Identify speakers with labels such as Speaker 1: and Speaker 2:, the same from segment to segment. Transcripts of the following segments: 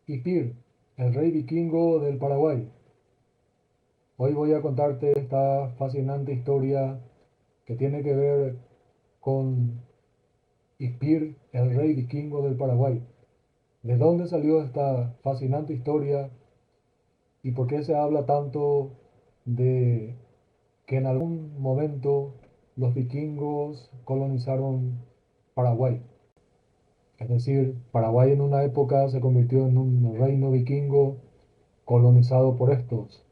Speaker 1: Ipir, el rey vikingo del Paraguay. Hoy voy a contarte esta fascinante historia que tiene que ver con Ipir, el rey vikingo del Paraguay. ¿De dónde salió esta fascinante historia y por qué se habla tanto de que en algún momento los vikingos colonizaron Paraguay? Es decir, Paraguay en una época se convirtió en un reino vikingo colonizado por estos.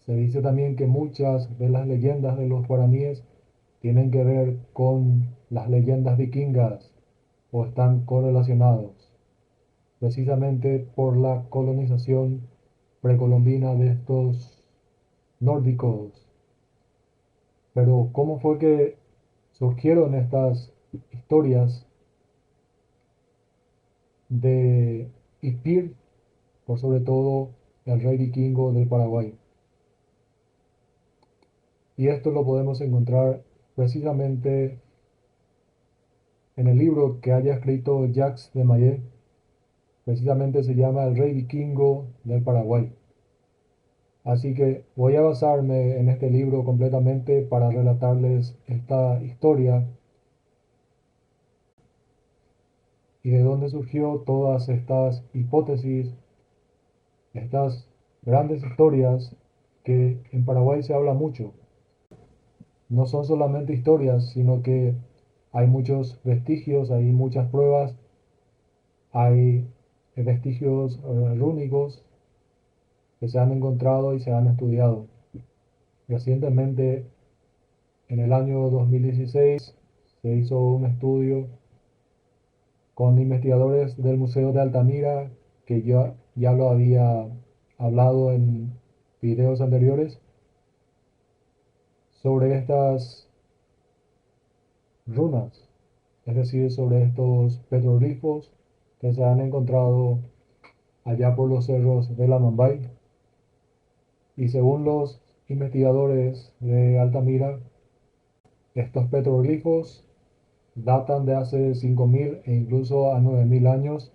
Speaker 1: Se dice también que muchas de las leyendas de los guaraníes tienen que ver con las leyendas vikingas o están correlacionados, precisamente por la colonización precolombina de estos nórdicos. Pero ¿cómo fue que surgieron estas historias de Ipir, por sobre todo el rey vikingo del Paraguay? Y esto lo podemos encontrar precisamente en el libro que haya escrito Jacques de Maillet. Precisamente se llama El Rey Vikingo del Paraguay. Así que voy a basarme en este libro completamente para relatarles esta historia y de dónde surgió todas estas hipótesis, estas grandes historias que en Paraguay se habla mucho. No son solamente historias, sino que hay muchos vestigios, hay muchas pruebas, hay vestigios rúnicos que se han encontrado y se han estudiado. Recientemente, en el año 2016, se hizo un estudio con investigadores del Museo de Altamira, que yo ya lo había hablado en videos anteriores, sobre estas runas, es decir, sobre estos petroglifos que se han encontrado allá por los cerros de la Mambay. Y según los investigadores de Altamira, estos petroglifos datan de hace 5.000 e incluso a 9.000 años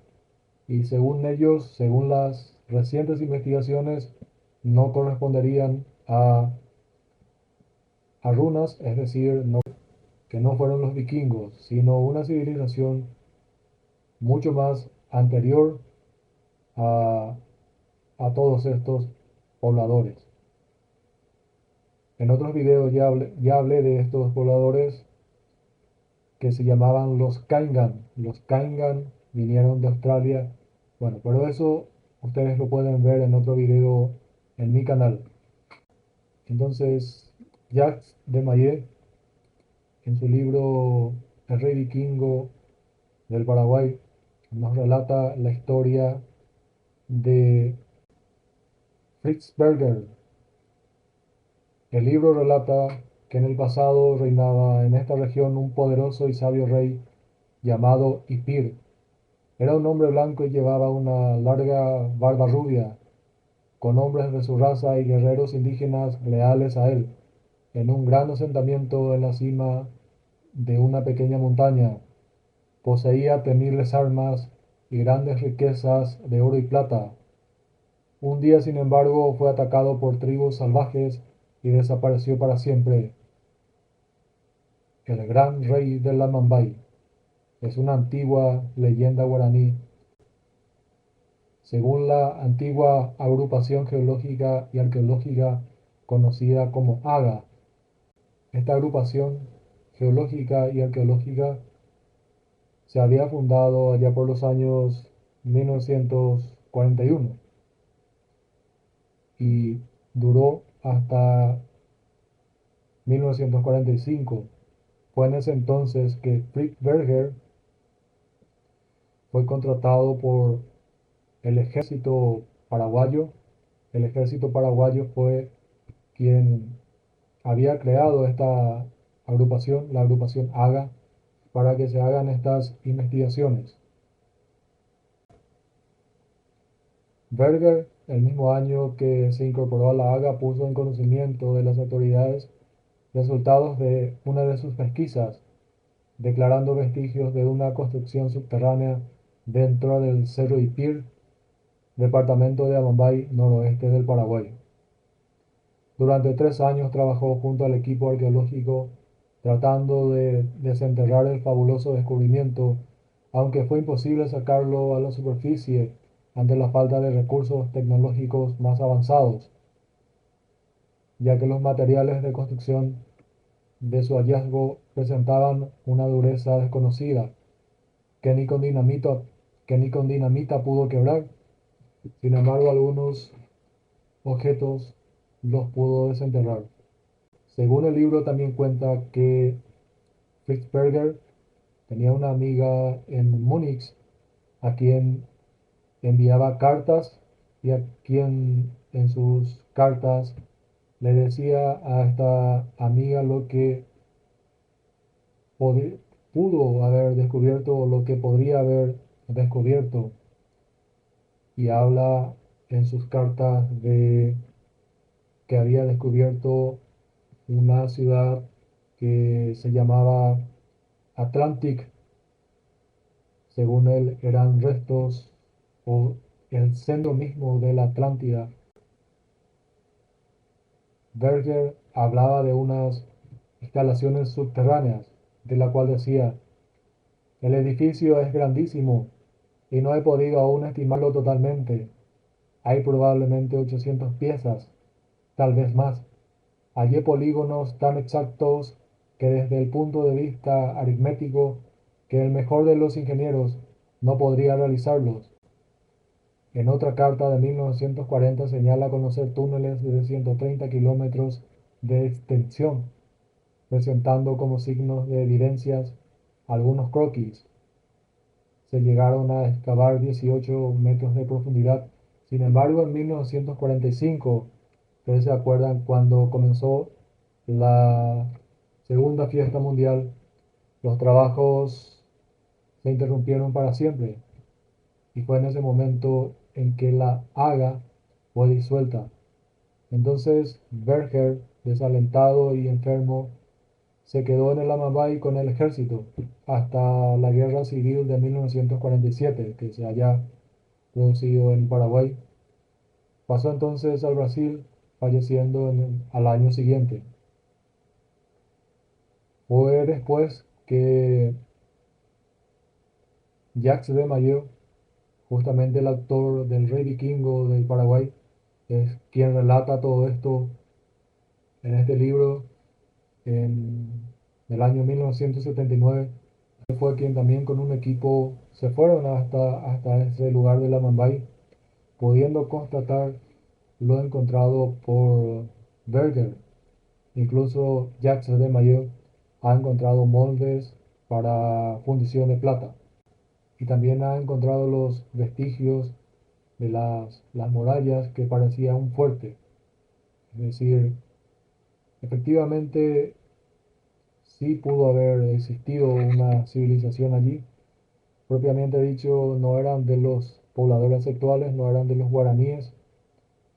Speaker 1: y según ellos, según las recientes investigaciones, no corresponderían a runas, es decir, que no fueron los vikingos, sino una civilización mucho más anterior a, a todos estos pobladores. En otros videos ya hablé de estos pobladores que se llamaban los Kaingan. Los Kaingan vinieron de Australia. Bueno, pero eso ustedes lo pueden ver en otro video en mi canal. Entonces, Jacques de Maillet, en su libro El Rey Vikingo del Paraguay, nos relata la historia de Fritz Berger. El libro relata que en el pasado reinaba en esta región un poderoso y sabio rey llamado Ipir. Era un hombre blanco y llevaba una larga barba rubia, con hombres de su raza y guerreros indígenas leales a él, en un gran asentamiento en la cima de una pequeña montaña. Poseía temibles armas y grandes riquezas de oro y plata. Un día, sin embargo, fue atacado por tribus salvajes y desapareció para siempre. El gran rey de la Mambay es una antigua leyenda guaraní. Según la antigua agrupación geológica y arqueológica conocida como AGA, esta agrupación geológica y arqueológica se había fundado allá por los años 1941 y duró hasta 1945. Fue en ese entonces que Fritz Berger fue contratado por el ejército paraguayo. El ejército paraguayo fue quien había creado esta agrupación, la agrupación AGA, para que se hagan estas investigaciones. Berger, el mismo año que se incorporó a la AGA, puso en conocimiento de las autoridades resultados de una de sus pesquisas, declarando vestigios de una construcción subterránea dentro del Cerro Ipir, departamento de Amambay, noroeste del Paraguay. Durante 3 años trabajó junto al equipo arqueológico tratando de desenterrar el fabuloso descubrimiento, aunque fue imposible sacarlo a la superficie ante la falta de recursos tecnológicos más avanzados, ya que los materiales de construcción de su hallazgo presentaban una dureza desconocida que ni con dinamita, que ni con dinamita pudo quebrar. Sin embargo, algunos objetos los pudo desenterrar. Según el libro también cuenta que Fitzberger tenía una amiga en Múnich a quien enviaba cartas y a quien en sus cartas le decía a esta amiga lo que pudo haber descubierto o lo que podría haber descubierto, y habla en sus cartas de que había descubierto una ciudad que se llamaba Atlantic. Según él, eran restos o el centro mismo de la Atlántida. Berger hablaba de unas instalaciones subterráneas, de la cual decía: el edificio es grandísimo y no he podido aún estimarlo totalmente. Hay probablemente 800 piezas, tal vez más. Hallé polígonos tan exactos que desde el punto de vista aritmético que el mejor de los ingenieros no podría realizarlos. En otra carta de 1940 señala conocer túneles de 130 kilómetros de extensión, presentando como signos de evidencias algunos croquis. Se llegaron a excavar 18 metros de profundidad. Sin embargo, en 1945, ustedes se acuerdan cuando comenzó la Segunda Fiesta Mundial, los trabajos se interrumpieron para siempre, y fue en ese momento en que la Haga fue disuelta. Entonces Berger, desalentado y enfermo, se quedó en el Amambay con el ejército hasta la Guerra Civil de 1947, que se haya producido en Paraguay. Pasó entonces al Brasil, falleciendo al año siguiente. Fue después que Jacques de Mayo, justamente el actor del Rey Vikingo del Paraguay, es quien relata todo esto en este libro en el año 1979. Fue quien también con un equipo se fueron hasta ese lugar de la Mambay, pudiendo constatar lo encontrado por Berger. Incluso Jacques de Mayo ha encontrado moldes para fundición de plata, y también ha encontrado los vestigios de las murallas que parecía un fuerte. Es decir, efectivamente sí pudo haber existido una civilización allí. Propiamente dicho, no eran de los pobladores actuales, no eran de los guaraníes,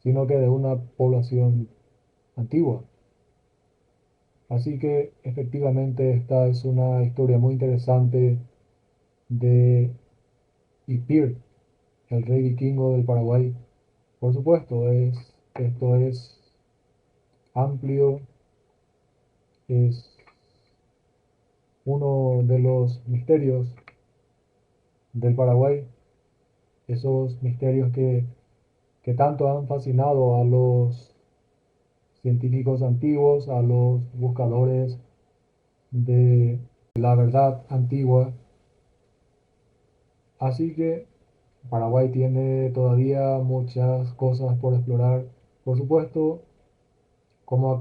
Speaker 1: sino que de una población antigua. Así que efectivamente esta es una historia muy interesante de Ipir, el rey vikingo del Paraguay. Por supuesto, esto es amplio, es uno de los misterios del Paraguay, esos misterios que tanto han fascinado a los científicos antiguos, a los buscadores de la verdad antigua. Así que Paraguay tiene todavía muchas cosas por explorar. Por supuesto, como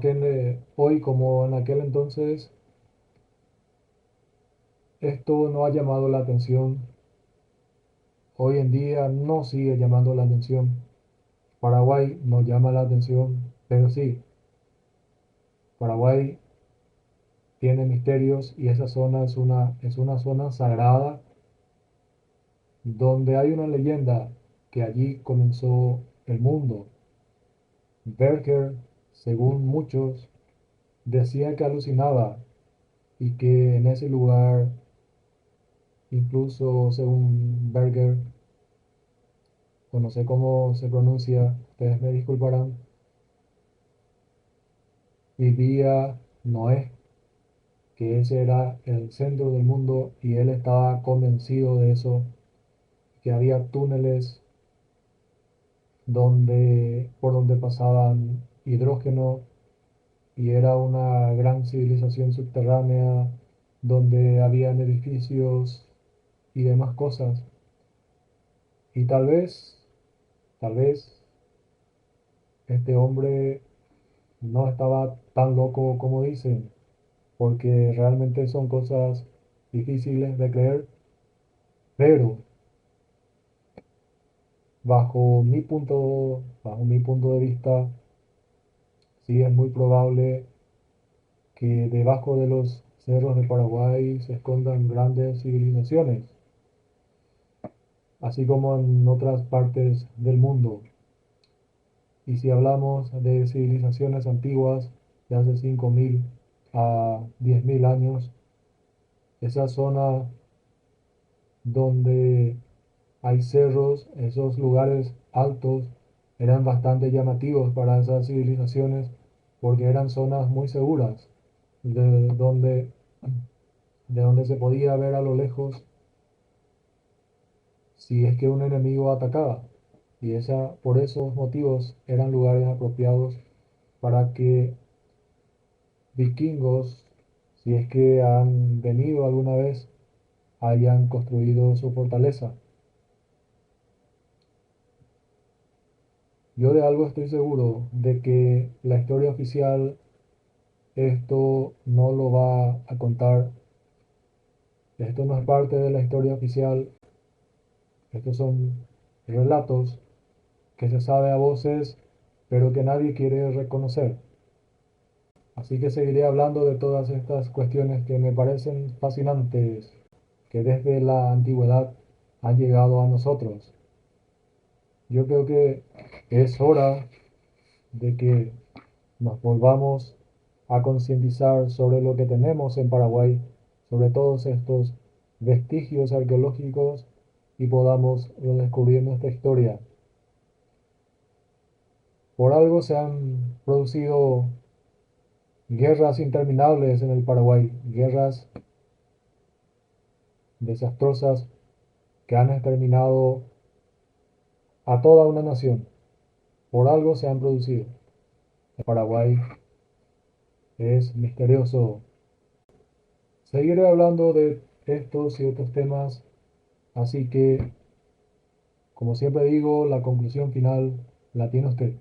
Speaker 1: hoy como en aquel entonces, esto no ha llamado la atención. Hoy en día no sigue llamando la atención. Paraguay no llama la atención, pero sí, Paraguay tiene misterios, y esa zona es una zona sagrada donde hay una leyenda que allí comenzó el mundo. Berger, según muchos, decía que alucinaba y que en ese lugar, incluso según Berger, o no sé cómo se pronuncia, ustedes me disculparán, vivía Noé, que ese era el centro del mundo y él estaba convencido de eso, que había túneles por donde pasaban hidrógeno y era una gran civilización subterránea donde habían edificios y demás cosas. Y tal vez este hombre no estaba tan loco como dicen, porque realmente son cosas difíciles de creer, pero bajo mi punto de vista, sí es muy probable que debajo de los cerros de Paraguay se escondan grandes civilizaciones, así como en otras partes del mundo. Y si hablamos de civilizaciones antiguas de hace 5.000 a 10.000 años, esa zona donde hay cerros, esos lugares altos, eran bastante llamativos para esas civilizaciones porque eran zonas muy seguras, de donde, de donde se podía ver a lo lejos si es que un enemigo atacaba. Y por esos motivos eran lugares apropiados para que vikingos, si es que han venido alguna vez, hayan construido su fortaleza. Yo de algo estoy seguro, de que la historia oficial esto no lo va a contar. Esto no es parte de la historia oficial. Estos son relatos que se sabe a voces, pero que nadie quiere reconocer. Así que seguiré hablando de todas estas cuestiones que me parecen fascinantes, que desde la antigüedad han llegado a nosotros. Yo creo que es hora de que nos volvamos a concientizar sobre lo que tenemos en Paraguay, sobre todos estos vestigios arqueológicos y podamos redescubrir nuestra historia. Por algo se han producido guerras interminables en el Paraguay, guerras desastrosas que han exterminado a toda una nación. Por algo se han producido. El Paraguay es misterioso. Seguiré hablando de estos y otros temas, así que, como siempre digo, la conclusión final la tiene usted.